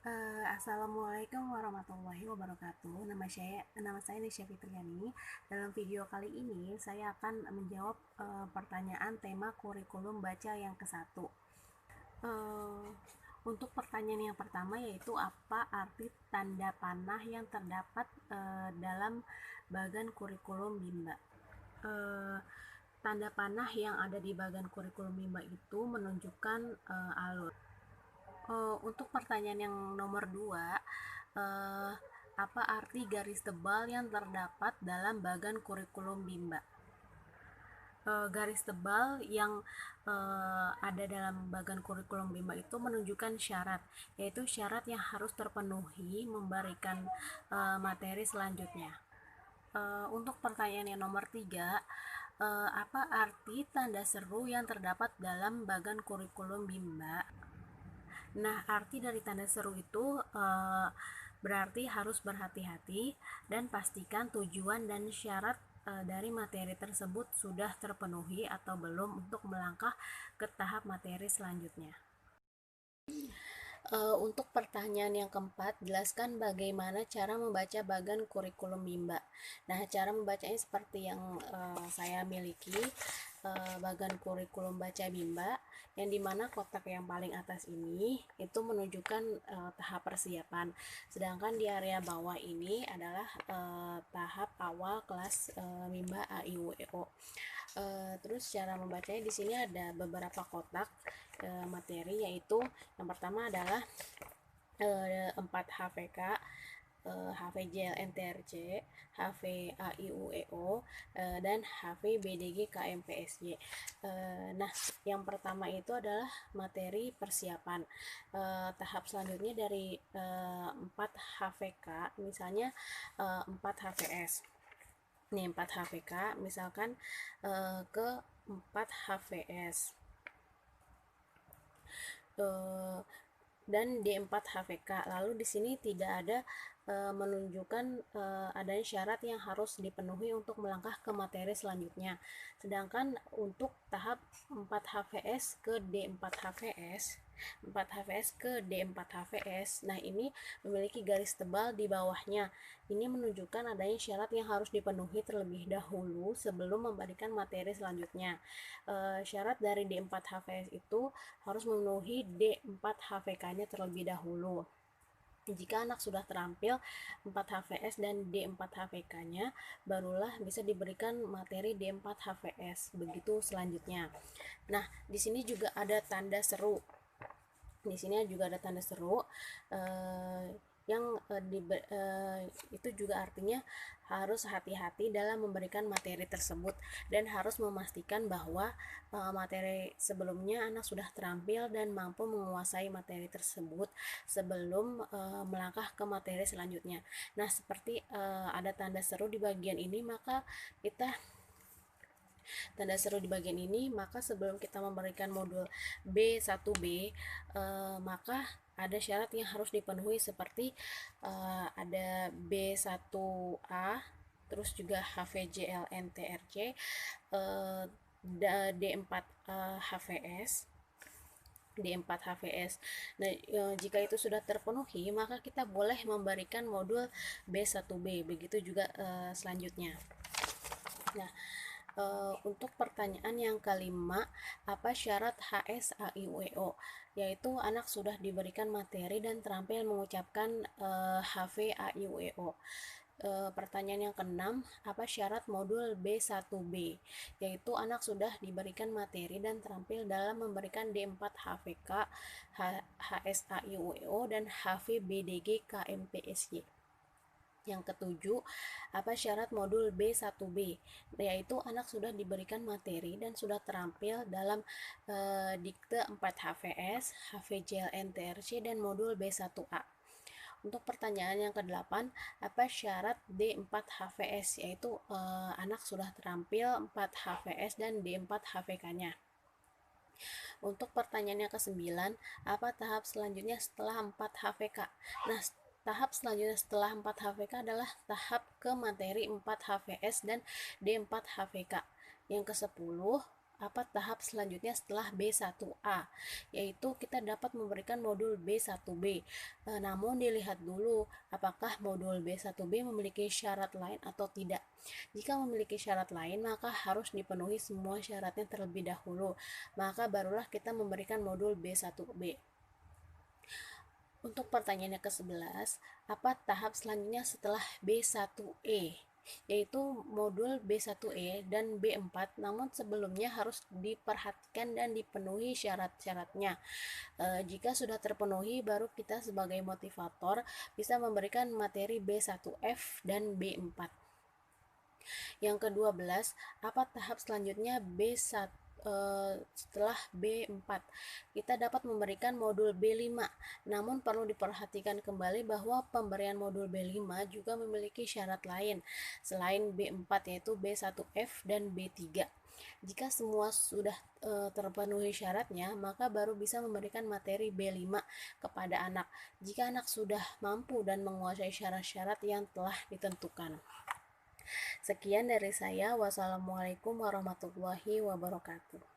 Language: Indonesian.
Assalamualaikum warahmatullahi wabarakatuh. Nama saya Nisya Fitriani. Dalam video kali ini saya akan menjawab pertanyaan tema kurikulum baca yang ke-1. Eh, untuk pertanyaan yang pertama yaitu apa arti tanda panah yang terdapat dalam bagan kurikulum Bimba? Eh, Tanda panah yang ada di bagan kurikulum Bimba itu menunjukkan alur. Untuk pertanyaan yang nomor 2, eh, apa arti garis tebal yang terdapat dalam bagan kurikulum Bimba? Garis tebal yang ada dalam bagan kurikulum Bimba itu menunjukkan syarat, yaitu syarat yang harus terpenuhi memberikan materi selanjutnya. Untuk pertanyaan yang nomor 3, apa arti tanda seru yang terdapat dalam bagan kurikulum Bimba? Nah, arti dari tanda seru itu berarti harus berhati-hati dan pastikan tujuan dan syarat dari materi tersebut sudah terpenuhi atau belum untuk melangkah ke tahap materi selanjutnya. Untuk pertanyaan yang keempat, jelaskan bagaimana cara membaca bagan kurikulum Bimba. Nah, cara membacanya seperti yang saya miliki, bagan kurikulum baca Bimba, yang dimana kotak yang paling atas ini itu menunjukkan tahap persiapan, sedangkan di area bawah ini adalah tahap awal kelas Bimba A I U E O. Terus cara membacanya di sini ada beberapa kotak materi, yaitu yang pertama adalah 4 HVK, HVJLNTRC, HVAIUEO, dan HVBDG KMPSY. Nah, yang pertama itu adalah materi persiapan. Tahap selanjutnya dari 4 HVK, misalnya 4 HVS. Nih 4 HVK, misalkan ke 4 HVS. Dan D4 HVK. Lalu di sini tidak ada menunjukkan adanya syarat yang harus dipenuhi untuk melangkah ke materi selanjutnya. Sedangkan untuk tahap 4 HVS ke D4 HVS, 4 HVS ke D4 HVS, nah ini memiliki garis tebal di bawahnya. Ini menunjukkan adanya syarat yang harus dipenuhi terlebih dahulu sebelum memberikan materi selanjutnya. Syarat dari D4 HVS itu harus memenuhi D4 HVK-nya terlebih dahulu. Jika anak sudah terampil 4 HVS dan D4 HVK-nya, barulah bisa diberikan materi D4 HVS. Begitu selanjutnya. Nah, di sini juga ada tanda seru. Di sini juga ada tanda seru yang itu juga artinya harus hati-hati dalam memberikan materi tersebut dan harus memastikan bahwa materi sebelumnya anak sudah terampil dan mampu menguasai materi tersebut sebelum melangkah ke materi selanjutnya. Nah, seperti ada tanda seru di bagian ini, maka kita tanda seru di bagian ini, maka sebelum kita memberikan modul B1B, maka ada syarat yang harus dipenuhi seperti ada B1A, terus juga HVJLNTRC, D4 HVS, D4 HVS. Nah, jika itu sudah terpenuhi, maka kita boleh memberikan modul B1B. Begitu juga selanjutnya. Nah, untuk pertanyaan yang kelima, apa syarat HSAIUEO? Yaitu anak sudah diberikan materi dan terampil mengucapkan HVAIUEO. Pertanyaan yang keenam, apa syarat modul B1B? Yaitu anak sudah diberikan materi dan terampil dalam memberikan D4 HVK, HSAIUEO, dan HVBDG KMPSY. Yang ketujuh, apa syarat modul B1B? Yaitu anak sudah diberikan materi dan sudah terampil dalam dikte 4 HVS, HVJLNTRC, dan modul B1A. Untuk pertanyaan yang ke-8, apa syarat D4 HVS? Yaitu anak sudah terampil 4 HVS dan D4 HVK-nya. Untuk pertanyaan yang ke-9, apa tahap selanjutnya setelah 4 HVK? Nah, tahap selanjutnya setelah 4 HVK adalah tahap ke materi 4 HVS dan D4 HVK. Yang ke-10, apa tahap selanjutnya setelah B1A, yaitu kita dapat memberikan modul B1B. Namun dilihat dulu apakah modul B1B memiliki syarat lain atau tidak. Jika memiliki syarat lain, maka harus dipenuhi semua syaratnya terlebih dahulu, maka barulah kita memberikan modul B1B. Untuk pertanyaannya ke-11, apa tahap selanjutnya setelah B1E? Yaitu modul B1E dan B4, namun sebelumnya harus diperhatikan dan dipenuhi syarat-syaratnya. Jika sudah terpenuhi, baru kita sebagai motivator bisa memberikan materi B1F dan B4. Yang ke-12, apa tahap selanjutnya B1 setelah B4? Kita dapat memberikan modul B5, namun perlu diperhatikan kembali bahwa pemberian modul B5 juga memiliki syarat lain selain B4, yaitu B1F dan B3. Jika semua sudah terpenuhi syaratnya, maka baru bisa memberikan materi B5 kepada anak, jika anak sudah mampu dan menguasai syarat-syarat yang telah ditentukan. Sekian dari saya. Wassalamualaikum warahmatullahi wabarakatuh.